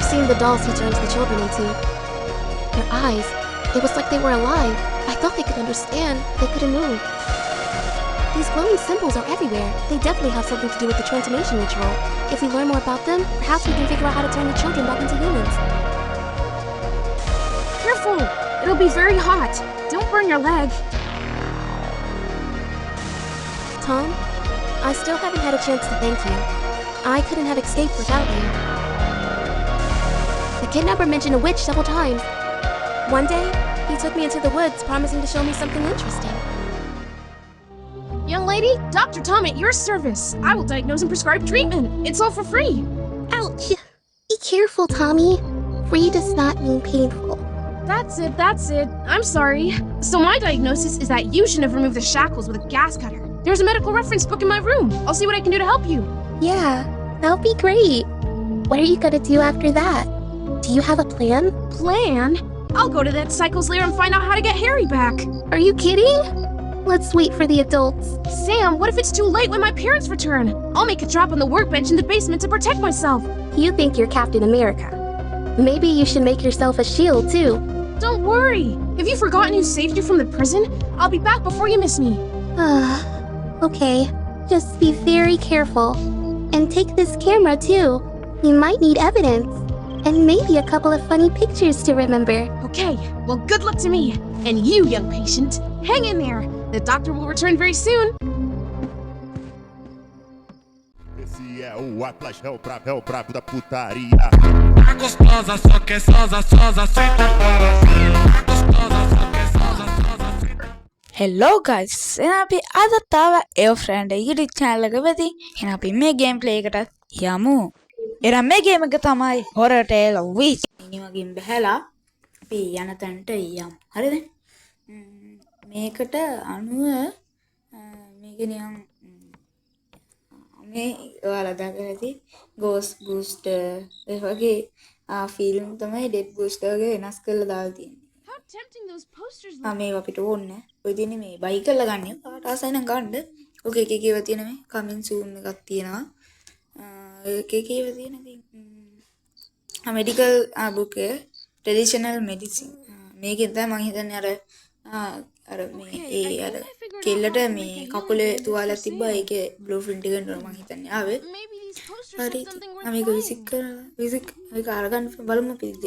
I've seen the dolls he turns the children into. Their eyes, it was like they were alive. I thought they could understand. They couldn't move. These glowing symbols are everywhere. They definitely have something to do with the transformation ritual. If we learn more about them, perhaps we can figure out how to turn the children back into humans. Careful! It'll be very hot. Don't burn your leg. Tom, I still haven't had a chance to thank you. I couldn't have escaped without you. The kidnapper mentioned a witch several times. One day, he took me into the woods, promising to show me something interesting. Young lady, Dr. Tom at your service. I will diagnose and prescribe treatment. It's all for free. Ouch! Be careful, Tommy. Free does not mean painful. That's it. I'm sorry. So my diagnosis is that you should have removed the shackles with a gas cutter. There's a medical reference book in my room. I'll see what I can do to help you. Yeah, that would be great. What are you gonna do after that? Do you have a plan? Plan? I'll go to that Cycle's lair and find out how to get Harry back. Are you kidding? Let's wait for the adults. Sam, what if it's too late when my parents return? I'll make a trap on the workbench in the basement to protect myself. You think you're Captain America. Maybe you should make yourself a shield, too. Don't worry. Have you forgotten who saved you from the prison? I'll be back before you miss me. Okay. Just be very careful. And take this camera, too. You might need evidence. And maybe a couple of funny pictures to remember. Okay, well, good luck to me. And you, young patient, hang in there. The doctor will return very soon. Esse é o Atlas, é o brabo da putaria. A gostosa só quer sosa, senta para a gostosa só quer sosa, senta. Hello guys, එහෙනම් අපි අද තාව එවෆ්‍රෙන්ඩ් YouTube channel එක වෙති. එහෙනම් අපි මේ game play එකටත් යමු. එහෙනම් මේ game එක තමයි Horror Tale of Witch. ඉනිමගින් බහැලා අපි යන තැනට යමු. හරිද? මේකට අනුව මේක නිකන් මේ ඔයාලා දැකලා ඇති Ghost Booster ඒ වගේ ෆිල්ම් තමයි Dead Booster වගේ වෙනස් කරලා දාලා තියෙන්නේ. How tempting those posters look. මේව අපිට ඕනේ. ඔය දිනේ මේ බයි කරලා ගන්න. කාට ආසයි නම් ගන්න. ඔක එක එක ඒවා තියෙන මේ කමින් සූන් එකක් තියෙනවා. එක එක ඒවා තියෙන ඉතින් මෙඩිකල් බුක් එක ට්‍රැඩිෂනල් මෙඩිසින්. මේකෙන් තමයි මම හිතන්නේ අර මේ ඒ අර කෙල්ලට මේ කකුලේ තුවාලයක් තිබ්බා. ඒකේ බ්ලූ ප්‍රින්ට් එක නෝ මම හිතන්නේ ආවේ. හරි. මේක විසික් මේක අරගන්න බලමු පිළිද.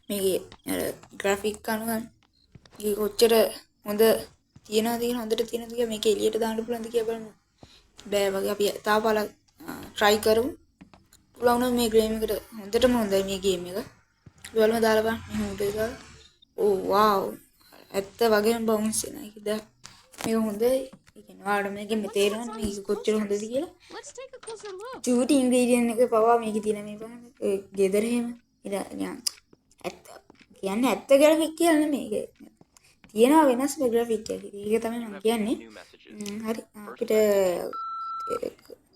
මේකේ අර ග්‍රැෆික් අනුව මේක කොච්චර හොඳ තියනවද කියන හොඳට තියෙනවද කියලා මේක එළියට දාන්න පුළුවන්ද කියලා බලමු. බෑ වගේ අපි තාම බලලා try කරමු. පුළුවන් නම් මේ ගේම් එකට හොඳටම හොඳයි මේ ගේම් එක. බලමු දාලා බලන්න. මේ හොඳ එක. ඕ වාව්. ඇත්ත වගේම බවුන්ස් වෙනවා. ඒක දැන් මේක හොඳයි. ඒ කියන්නේ ඔයාලට මේකෙන් තේරෙනවා මේක කොච්චර හොඳද කියලා. Let's take a closer look. චූටි ඉන්ග්‍රීඩියන්ට් එක පවා මේකේ තියෙන මේ බලන්න. ඒ ගෙදර එහෙම ඉතින් ඇත්ත කියන්නේ ඇත්ත ග්‍රැෆික් කියලා නෙමෙයි. තියෙනවා වෙනස් ග්‍රැෆික් එක. ඒක තමයි මම කියන්නේ. හරි අපිට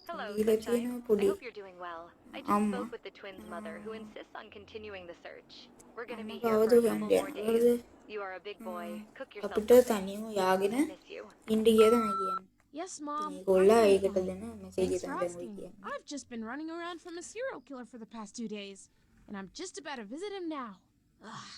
Hello, ඉතින් Sunshine. තියෙනවා I පොඩි hope you're doing well. I just Amma. spoke with the twins' mother, who insists on continuing the search. We're gonna be Amma here for a කවුද couple ගන්නේ? more කවුද? days. You are a big boy. Cook yourself අපිට something. තනියම යාගෙන Miss you. ඉන්න කියලා තමයි කියන්නේ. Yes, Mom. මේ ගොල්ලා I'm ඒකට fine. දෙන මෙසේජ් Thanks එක for තමයි asking. කියන්නේ. I've just been running around from a serial killer for the past 2 days, and I'm just about to visit him now. Ugh.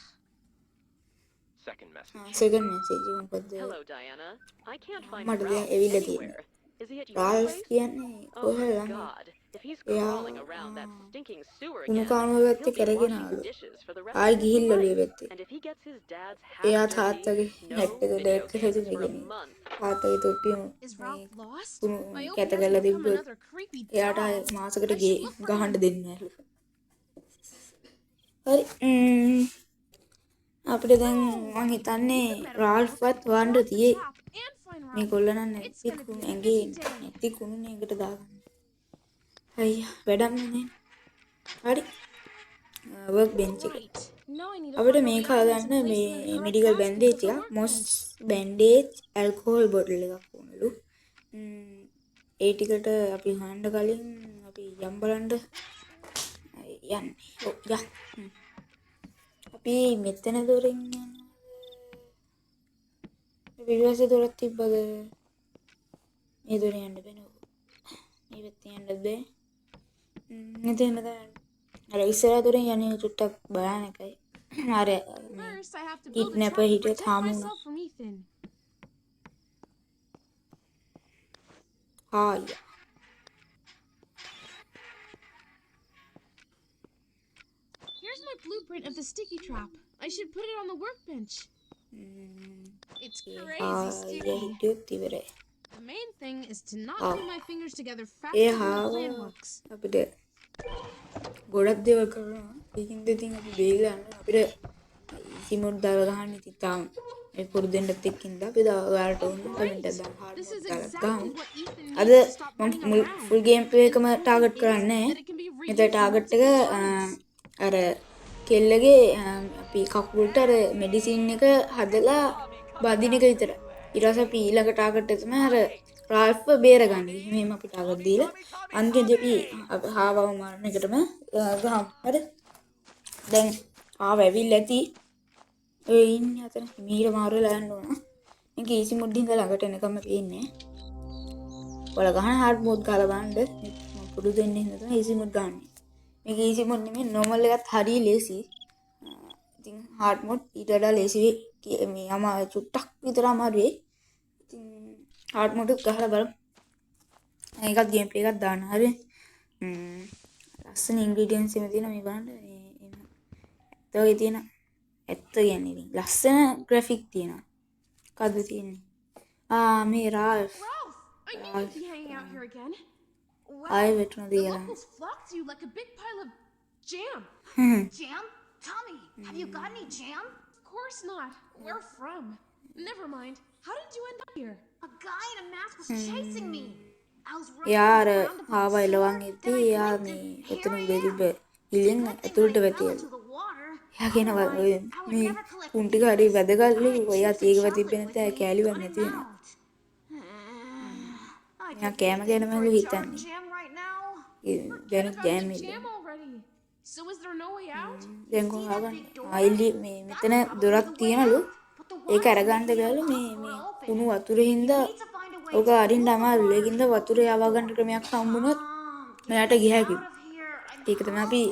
Second message. Second message එක මොකද? Hello, Diana. I can't find මට දැන් Ralph එවිල්ලා anywhere. Is he at your රාල්ෆ් place? කියන්නේ Oh කොහෙද my ළමයි? God! If he's Yeah. crawling around that stinking sewer උණු again, කාමර පැත්තේ he'll be කරගෙන washing ආලු. dishes for the rest ආයි of his ගිහිල්ලලු ඒ life. පැත්තේ. And if he gets his dad's එයා half තාත්තගේ no නැට් එක video ඩෙට් games කරගෙන for a ඉන්නේ. month. තාත්තගේ තොප්පිය Is මේ Ralph lost? කුණු I hope කැත he කරලා doesn't become තිබ්බොත් another creepy එයාට ආයෙ doll. මාසෙකට I should look for ගහන්න him. දෙන්නේ නැහැලු. හරි අපිට දැන් මං හිතන්නේ රාල්ෆ්වත් වන්න තියේ. And find මේ Ralph. කොල්ල නම් It's නැති gonna be කුණු a ඇඟේ busy day. නැති කුණුනේ එකට දාගන්න. අයියා වැඩක් නෑ. හරි වර්ක් බෙන්ච් එක. Right. Now I need to අපිට find මේක all the items හදන්න and place මේ them in the correct medical baskets bandage of the එකක් මොස් workbench. බැන්ඩේජ් ඇල්කොහොල් බොටල් එකක් ඕනලු. ඒ ටිකට අපි හොයන්න කලින් අපි යම් බලන්න යන්නේ. ඔව් යා. අපි මෙතන දොරින් යනවා. පිටිපස්සේ දොරක් තිබ්බද? මේ දොරෙන් යන්න බෑ නෝ. මේ පැත්තෙන් යන්නත් බෑ. මෙතන අර ඉස්සරහ දොරෙන් යන්නේ චුට්ටක් භයානකයි. අර First, I have to build a කිඩ්නැපර් trap to හිටියොත් protect හාමුණා. myself from Ethan. හාය. Here's my blueprint of the sticky trap. I should put it on the workbench. It's crazy හාය sticky. හිටියොත් ඉවරයි. The main thing is to not Oh. glue my fingers together A faster than the හාව plan works. අපිට ගොඩක් දේවල් කරනවා. ඒකින්ද ඉතින් අපි බේරලා යන්න අපිට සිමුත් දාලා ගහන්න ඉතින් තාම මේ පුරුදෙන්නත් එක්කින්ද අපි ඔයාලට ඕන කමෙන්ට් එකක් දාන්න හාඩ් This is දාලා exactly ගහමු. what Ethan අද needs to stop මම running around. Full game play එකම ටාගට් කරන්නේ That it can be නැහැ. reused මෙතන ටාගට් එක multiple times. අර කෙල්ලගේ අපි කකුලට අර මෙඩිසින් එක හදලා බඳින එක විතරයි. ඊට පස්සේ අපි ඊළඟ ටාගට් එක තමයි අර රාල්ෆ් බේරගන්න. එහෙම අපි ටාගට් දීලා අන්තිමේදී අපි හාවව මාරන එකටම ගහමු. හරි. දැන් ආව ඇවිල්ලා ඇති. ඔය ඉන්නේ අතන මීර මාරලා යන්න ඕන. මේක ඊසි මුඩ්ඩින් ඉඳලා ළඟට එනකම් පේන්නේ. ඔයාලා ගහන හાર્ඩ් මෝඩ් ගාලා බලන්න. මම පුරුදු වෙන්නේ නැහැ තමයි ඊසි මුඩ් ගන්න. මේක ඊසි මොඩ් නෙමෙයි නෝමල් එකත් හරිය ලේසි. ඉතින් හાર્ඩ් මොඩ් ඊට වඩා ලේසි වෙයි. මේ අමා චුට්ටක් විතර අමාරු වෙයි. ඉතින් හાર્ඩ් මොඩ් එක ගහලා බලමු. ඒකත් ගේම් ප්ලේ එකක් දාන්න. හරි. ලස්සන ඉන්ග්‍රීඩියන්ට්ස් එම තියෙනවා මේ බලන්න. ඒතෝගේ තියෙන ඇත්ත කියන්නේ ඉතින් ලස්සන ග්‍රැෆික් තියෙනවා. කද්ද තියෙන්නේ? මේ රාල්ෆ්. Ralph, I knew you'd be hanging out here again. ආයෙ Well, වැටුණා the කියලා. locals flocked to you like a big pile of jam. Jam? Tommy, have you got any jam? Of course not. Where from? Never mind. How did you end up here? A guy in a mask was chasing me. I was running එයා අර around the ආව boat එලවන් shore, ඉද්දි then I එයා blinked මේ and එතන here I උඩ am. තිබ්බ ඉලින් Good thing ඇතුළට I fell වැටියලු. into the water. එයා කියන ඔය Otherwise, I would මේ never collect උන් ටික හරි වැදගත්ලු. I ඔයා choose the තීගව chocolate තිබ්බේ with නැත්නම් me කෑලිවත් when නැති I'm වෙනවා. out. I එයා could කෑම use ගැනමලු a jar of හිතන්නේ. jam right now. දැන් About ජෑම් the ඉල්ල. jam already. So is there no way out? දැන් කොහොමද ආයිලි මේ මෙතන දොරක් තියනලු. ඒක අරගන්න ගිහලා මේ කුණු වතුරේ හින්දා ඔක අරින්න අමාරුයි. ඒකින්ද වතුරේ යවා ගන්න ක්‍රමයක් හම්බුනොත් මෙයාට ගියහැකි. ඒක තමයි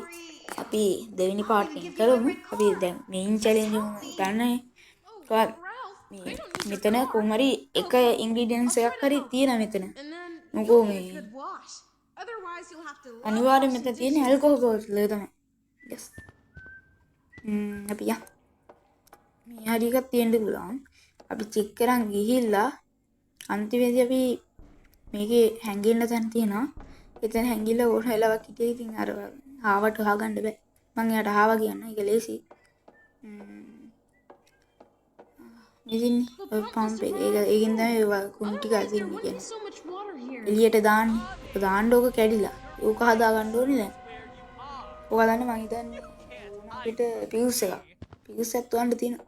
අපි දෙවෙනි පාර්ට් එක කරමු. අපි දැන් මේන් චැලෙන්ජ් එක ගන්නනේ. Ralph, මේ මෙතන කොහොමරි එක ඉන්ග්‍රීඩියන්ට්ස් එකක් හරි තියෙනවා මෙතන. and then මොකෝ you'll මේ get a good wash. Otherwise, you'll have to අනිවාර්යෙන් මෙතන තියෙන්නේ ඇල්කොහොල් බෝතල් එක තමයි. yes. අපි යා. මේ හරි එකක් තියෙන්න පුළුවන්. අපි චෙක් කරන් ගිහිල්ලා අන්තිමේදී අපි මේකේ හැංගෙන්න තැන තියෙනවා. එතන හැංගිලා ඕන වෙලාවක් හිටියේ ඉතින් අර ආවට හොයාගන්න බෑ. මං එයාට ආවා කියන්න. ඒක ලේසි. ඉතින් ඔය පම්ප් එක ඒකෙන් තමයි ඔය කුණු ටික Otherwise, there අදින්නේ wouldn't be කියන්නේ. so much water here. එළියට දාන්නේ. ඔක දාන්න ඕක කැඩිලා. ඕක හදා ගන්න ඕනේ දැන්. ඔක දාන්න මං හිතන්නේ අපිට පියුස් එකක්. පියුස් එකක් තුවන්න තියෙනවා.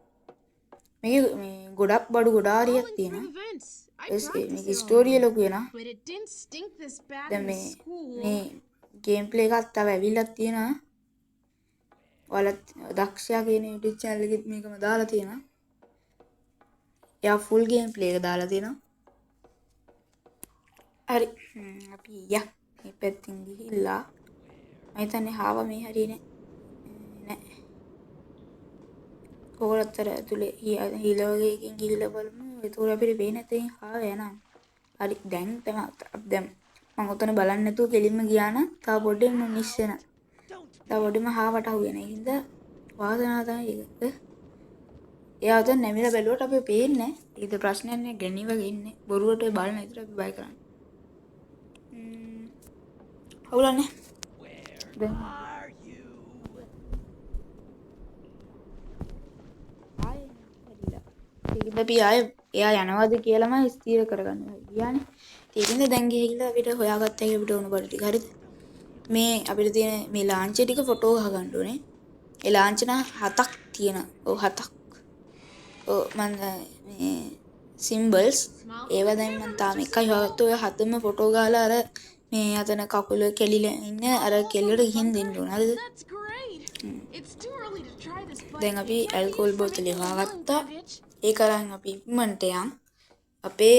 මේ ගොඩක් බඩු ගොඩාරියක් Crawling තියෙනවා. through the vents. I මේක practiced it ස්ටෝරිය already. ලොකු වෙනවා. But it didn't stink this bad දැන් in මේ school. මේ ගේම් ප්ලේ එකක් තව ඇවිල්ලා තියෙනවා. ඔයාලා දක්ෂයා කියන YouTube channel එකෙත් මේකම දාලා තියෙනවා. එයා ෆුල් ගේම් ප්ලේ එක දාලා තියෙනවා. හරි. අපි යා මේ පැත්තෙන් ගිහිල්ලා මම හිතන්නේ හාව මේ හරියනේ නෑ. කොහොලතර ඇතුලේ හීල වගේ එකකින් ගිහිල්ලා බලමු. ඒතකොට අපිට පේන්නේ නැතේ හාව යනවා. හරි දැන් තමයි දැන් මම උතන බලන්නේ නැතුව කෙලින්ම ගියා නම් තව පොඩ්ඩෙන් මිස් වෙනවා. තව පොඩ්ඩෙම හාවට අහු වෙන. ඒ හින්දා වාදනාව තමයි ඒක. එයා උතන නැමිලා බැලුවට අපි පේන්නේ නැහැ. ඒකද ප්‍රශ්නයක් නෑ. ගැණි වගේ ඉන්නේ. බොරුවට බලන විතර අපි බය කරන්නේ. හවුලන්නේ. දැන් ඒකද අපි ආයේ එයා යනවාද කියලාම ස්ථිර කරගන්න ගියානේ. ඒකින්ද දැන් ගිහිල්ලා අපිට හොයාගත්ත එක අපිට ඕන බඩ ටික හරිද? මේ අපිට තියෙන මේ ලාංච් ටික ෆොටෝ ගහගන්න ඕනේ. ඒ ලාංච් න 7ක් තියෙනවා. ඔව් 7ක්. ඔව් මම මේ සිම්බල්ස් ඒවා දැන් මම තාම එකයි හොයාගත්තේ. ඔය 7ම ෆොටෝ ගහලා අර මේ අතන කකුල කෙලිලා ඉන්න අර කෙල්ලට ගිහින් දෙන්න ඕන. හරිද? That's great. It's too early to try this, but දැන් අපි thank you ඇල්කොහොල් for බෝතලේ making me හොයාගත්තා. learn, bitch. ඒ කරන් අපි ඉක්මනට යන් අපේ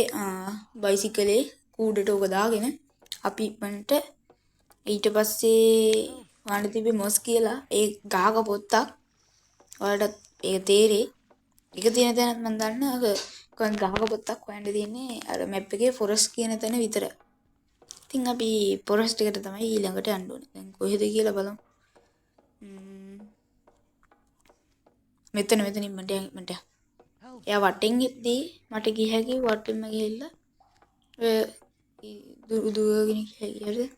බයිසිකලේ කූඩට ඔක දාගෙන අපි ඉක්මනට ඊට පස්සේ ඔයාලට තිබ්බේ මොස් කියලා ඒ ගහක පොත්තක්. ඔයාලට ඒක තේරෙයි. ඒක තියෙන තැනත් මම දන්නවා. කොහෙන් ගහක පොත්තක් හොයන්න තියෙන්නේ අර මැප් එකේ ෆොරස්ට් කියන තැන විතර. ඉතින් අපි ෆොරස්ට් එකට තමයි ඊළඟට යන්න ඕනේ. දැන් කොහෙද කියලා බලමු. මෙතන ඉන්නට. එයා වටෙන් ඉද්දී මට ගිය හැකි වටෙන්ම ගිහිල්ලා දුවගෙන ගිහිල්ලා හරිද?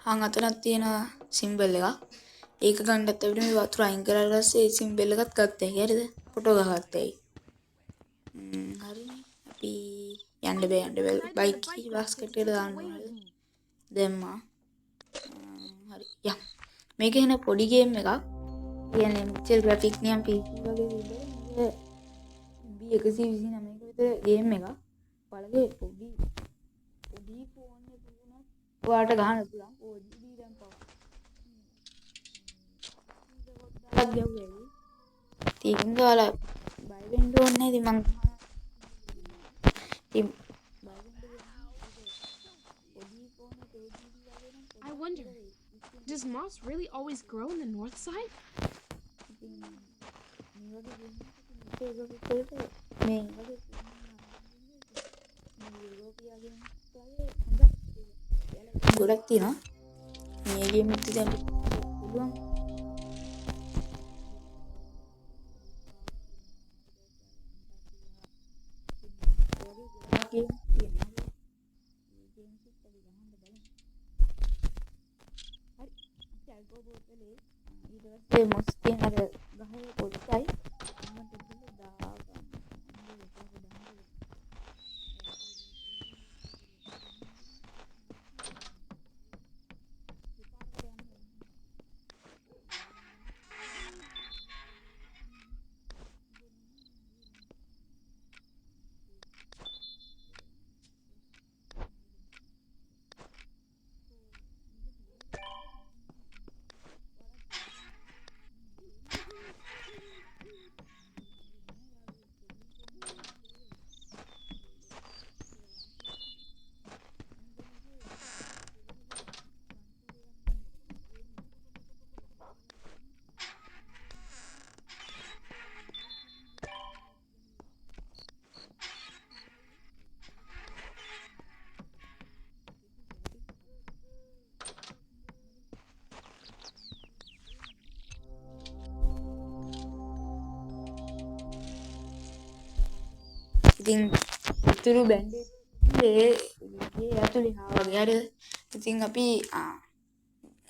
හාන් අතනක් තියෙන සිම්බල් එකක්. ඒක ගන්නත් අපිට මේ වතුර අයින් කරලා පස්සේ ඒ සිම්බල් එකත් ගත්තා. හරිද? ෆොටෝ ගහගත්තා. හරිනේ. අපි යන්න බෑ. බයික් එකේ බාස්කට් එකට දාන්න ඕනේ. දැම්මා. හරි. යම්. මේක එන පොඩි ගේම් එකක්. කියන්නේ මිච්චර් ග්‍රැෆික් නියම් PC වගේ විදිහට B129 විතර ගේම් එකක්. බලගේ පොඩි ෆෝන් එකක වුණත් ඔයාලට ගහන්න පුළුවන්. OGD RAM power. ඒක ගැව්වේ. ඉතින් ඔයාලා බය වෙන්න ඕනේ ඉතින් මං I wonder, does moss really always grow in the north side? ගොඩක් තියෙනවා. මේ ගේම් එකේ දැන් පුළුවන්. ඒ මොස් කියන අර ගහේ පොඩ්ඩයි ඉතින් ඉතුරු බැන්ඩේජ් ඒ ඇතුලේ ආවගේ හරිද? ඉතින්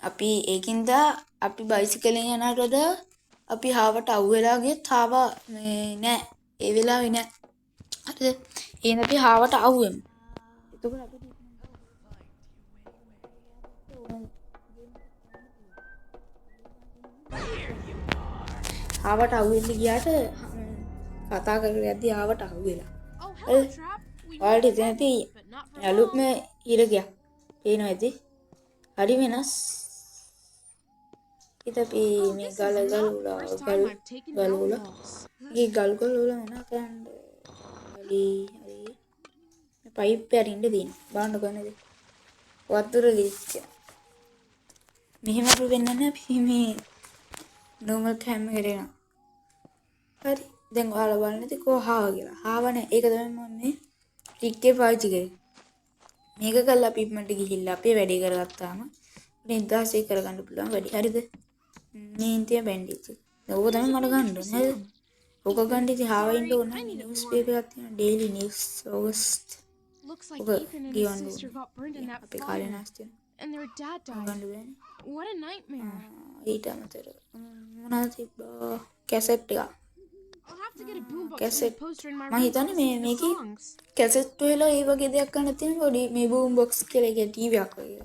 අපි ඒකින්ද අපි බයිසිකලෙන් යනකොට අපි හාවට අවු වෙලා ගියත් හාව මේ නෑ. ඒ වෙලාවේ නෑ. හරිද? එහෙනම් අපි හාවට අවු වෙමු. එතකොට අපි හාවට අවු වෙන්න ගියාට කතා කරගෙන යද්දී ආවට අවු වෙලා. Oh, hello, Trap. We ඔයාලට know ඉතින් අපි but not from යාළුවෙක් මේ ඉර ගියා. පේනවා ඇති. හරි වෙනස්. ඉත අපි මේ This is not the first time I've taken down ගල walls. මේ ගල් වල මොනා කරන්නේ? හරි. මේ පයිප් එක අරින්න දෙන්න. බලන්න කොහොමද? වතුර ලීක්. මෙහෙම අපි වෙන්නේ නැහැ. අපි මේ normal cam එකට එනවා. හරි. දැන් ඔයාලා බලන්න ඉතින් කොහාව කියලා. හාව නැහැ. ඒක තමයි මම මේ ට්‍රික් එක පාවිච්චි කරේ. මේක කළා අපි ඉක්මනට ගිහිල්ලා අපේ වැඩේ කරගත්තාම අපිට 1000 කරගන්න පුළුවන් වැඩි. හරිද? මේ ඉන්තිය බැන්ඩේජ් එක. ඕක තමයි මට ගන්න ඕනේ. හරිද? ඕක ගන්න ඉතින් හාව ඉන්න ඕනේ. නිවුස් පේපර් එකක් තියෙනවා. Daily news August. Looks like Okay, Ethan and ගියවන්න his sister ඕනේ. got burned in that අපේ කාලේ fire. නැස්ති වෙනවා. And their dad died. ගන්න බෑනේ. What a nightmare. ඊට අමතරව මොනවද තිබ්බා? කැසට් එකක්. I'll have to get a boombox and a cassette. poster in my මම room to හිතන්නේ listen to the මේකේ songs. කැසට් වල ඒ වගේ දෙයක් ගන්න තියෙන පොඩි මේ බූම් බොක්ස් කියලා එක ටීවී එකක් වගේ.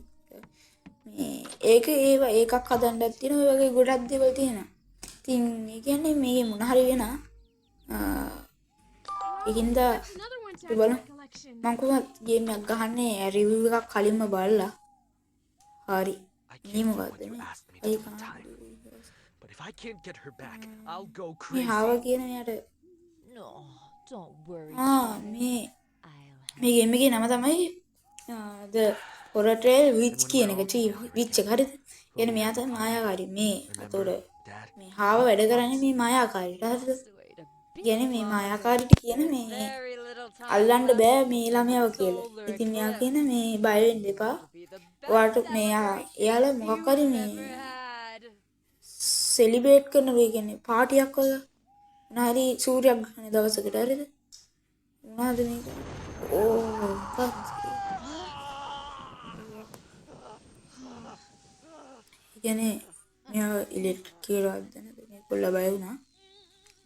මේ ඒකක් හදන්නත් තියෙන ඔය වගේ ගොඩක් දේවල් තියෙනවා. ඉතින් ඒ කියන්නේ මේකේ මොන හරි වෙන ඒකින්ද Another one to add to බලමු. my collection. මම කොහොමද ගේම් එකක් ගහන්නේ රිවිව් එකක් කලින්ම බලලා. හරි. මේ මොකද්ද මේ? ඒක But if I can't get her back, I'll go මේ crazy. හාව කියන මෙයාට No, don't worry. මේ I'll මේ ගේම් එකේ නම තමයි the horror trail witch කියන එක විච් එක හරිද? කියන්නේ මෙයා තමයි මායාකාරී. මේ අතොර Remember, Dad? මේ හාව වැඩ කරන්නේ මේ මායාකාරීට. හරිද? That's the way to be. කියන්නේ මේ මායාකාරීට කියන මේ Very little time අල්ලන්න left. බෑ මේ ළමයාව කියලා. Solar ඉතින් මෙයා eclipse. කියන මේ බය වෙන්න එපා. Be the best ඔයාට මේ එයාලා මොකක් හරි මේ ever had. සෙලිබ්‍රේට් කරන වේ කියන්නේ පාටියක් වගේ. මොනාරි සූර්යග්‍රහණ දවසකට හරිද? මොනවද මේක? ඕ කියන්නේ මෙයා ඉලෙක්ට්‍රික් කියලා වදන මේ කොල්ල බය වුණා.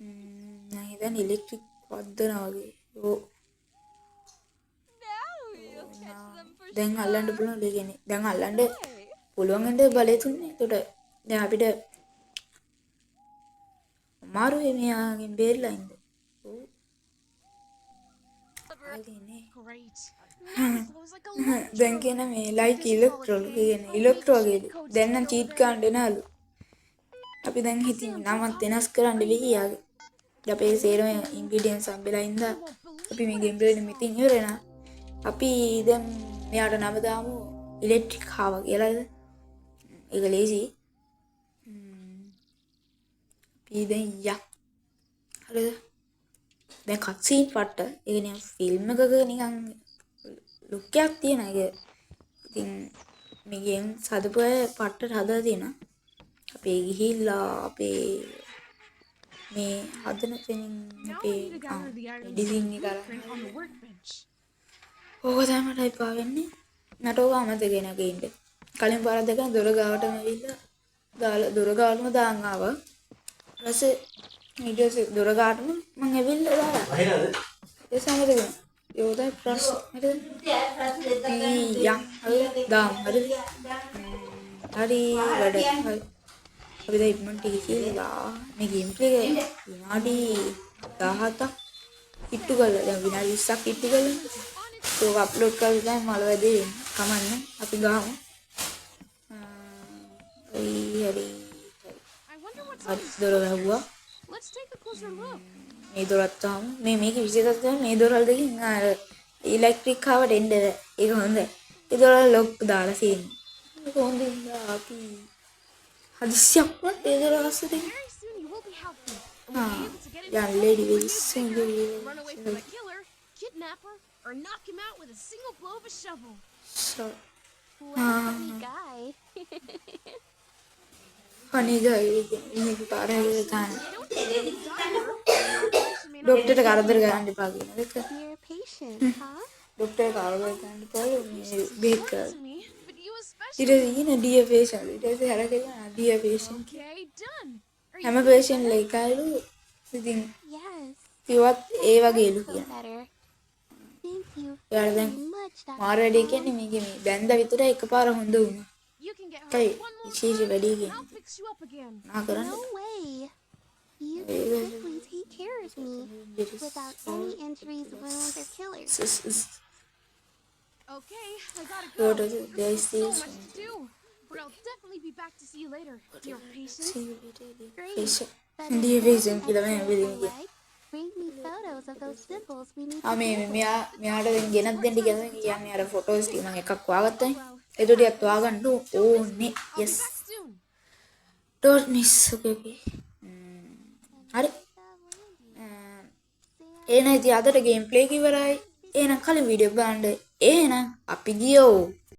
මම හිතන්නේ ඉලෙක්ට්‍රික් වදනවා වගේ. ඕ දැන් අල්ලන්න පුළුවන් දෙ කියන්නේ. දැන් අල්ලන්න පුළුවන් වෙන්න බලය තුන්නේ. ඒකට දැන් අපිට අමාරුයි මෙයාගෙන් බේරලා ඉන්න. ඔව්. ආදීනේ. Great. Man, it glows like a light. දැන් කියන මේ ලයිට් ඉලෙක්ට්‍රෝල කියන්නේ ඉලෙක්ට්‍රෝ වගේද. දැන් නම් චීට් ගන්න දෙනවලු. අපි දැන් හිතින් නමත් වෙනස් කරන්න වෙයි යාගේ. අපේ සේරම ඉන්ග්‍රීඩියන්ට්ස් හම්බෙලා ඉඳලා අපි මේ ගේම් ප්ලේ මෙතින් ඉවර වෙනවා. අපි දැන් මෙයාට නම දාමු ඉලෙක්ට්‍රික් හාව කියලාද? ඒක ලේසි. අපි දැන් යක්. හරිද? දැන් කට්සීන් පට්ට. ඒ කියන්නේ ෆිල්ම් එකක නිකන් ලුක් එකක් තියෙන එක. ඉතින් මේ ගේම් හදපු අය පට්ට හදලා තියෙනවා. අපේ ගිහිල්ලා අපේ මේ හදන තැනින් Now I අපේ need to gather the items decision and එක blueprint on the අරන් workbench. ඕක තමයි මට එපා වෙන්නේ. මට ඕක අමතක වෙනක ඉන්න. කලින් පාරක් දෙකක් දොර ගාවටම ඇවිල්ලා දාලා දොර ගාවටම දාන් ආවා. ඊපස්සේ ඊට පස්සේ දොර ගාවටම මං ඇවිල්ලා දාලා. ඒ සමහරවිට ඒකයි ප්‍රශ්න. හරිද? යම් හරි දාම් හරි. හරි වැඩ. හරි. අපි දැන් ඉක්මනට ගිහිල්ලා මේ ගේම් ප්ලේ විනාඩි 17ක් ඉට්ටු කරලා දැන් විනාඩි 20ක් ඉට්ටු කරලා ඒක අප්ලෝඩ් කරලා දැන් මල වැඩේ කමන්නේ අපි ගහමු. හරි I wonder what's හරි දොර වැහුවා. Let's take a closer look. මේ දොරත් තාම මේක විශේෂයක් තමයි මේ දොරවල් දෙකෙන් අර ඉලෙක්ට්‍රික් ආවට එන්න බෑ. ඒක හොඳයි. ඒ දොරවල් ලොක් දාලා තියෙනවා. ඒක හොඳින් අපි හදිස්සියක් වුණත් ඒ දොර අස්සට Very soon you will be healthy. And we'll be able to get into young the lady house will and sing run away from the killer, kidnapper, or knock him out with a single blow of a shovel. so Funny guy. funny guy මේක පාරේ තාන Don't you think the doctor or the operation may not ડોක්ටර්ට කරදර ගන්න එපා කියන එක You're patient, huh? Doctor කරදර ගන්න එපා මේ බේක් කර to me, but you especially. ඊට ඉන්නේ ඩියර් පේෂන්ට් ඊට පස්සේ හැර කියලා dear patient Okay, done. Are හැම you පේෂන්ට් ලේකයිලු ඉතින් Yes. ඒවත් ඒ වගේලු Feel කියන better. Thank you එයාලා දැන් very much, Dr. මාර වැඩේ කියන්නේ මේකේ මේ බැන්ද විතර එකපාර හොඳ වුණා You can get Hey, hurt one more she's time, ready and again. I'll fix you up again. නා කරන්න No way. You Hey, can quickly take care of me without any injuries, wounds, or killers. Okay, I gotta Go go. to the There's so station. much to do, but I'll definitely be back to see you later. You're patient. Great. patient But dear if patient anything කියලා මම extra වෙලින් you කිය like, bring me photos of those symbols we need ආ to මේ deal with. මෙයාට දැන් ගෙනත් දෙන්න කියලා කියන්නේ අර ෆොටෝස් ටික මම එකක් වාගත්තානේ ඒක ටිකක් වාගන්න ඕනේ I'll yes be back soon. don't miss okay okay හරි එහෙනම් ඉතින් අදට ගේම් ප්ලේ එක ඉවරයි එහෙනම් කලින් වීඩියෝ බලන්න එහෙනම් අපි ගියෝ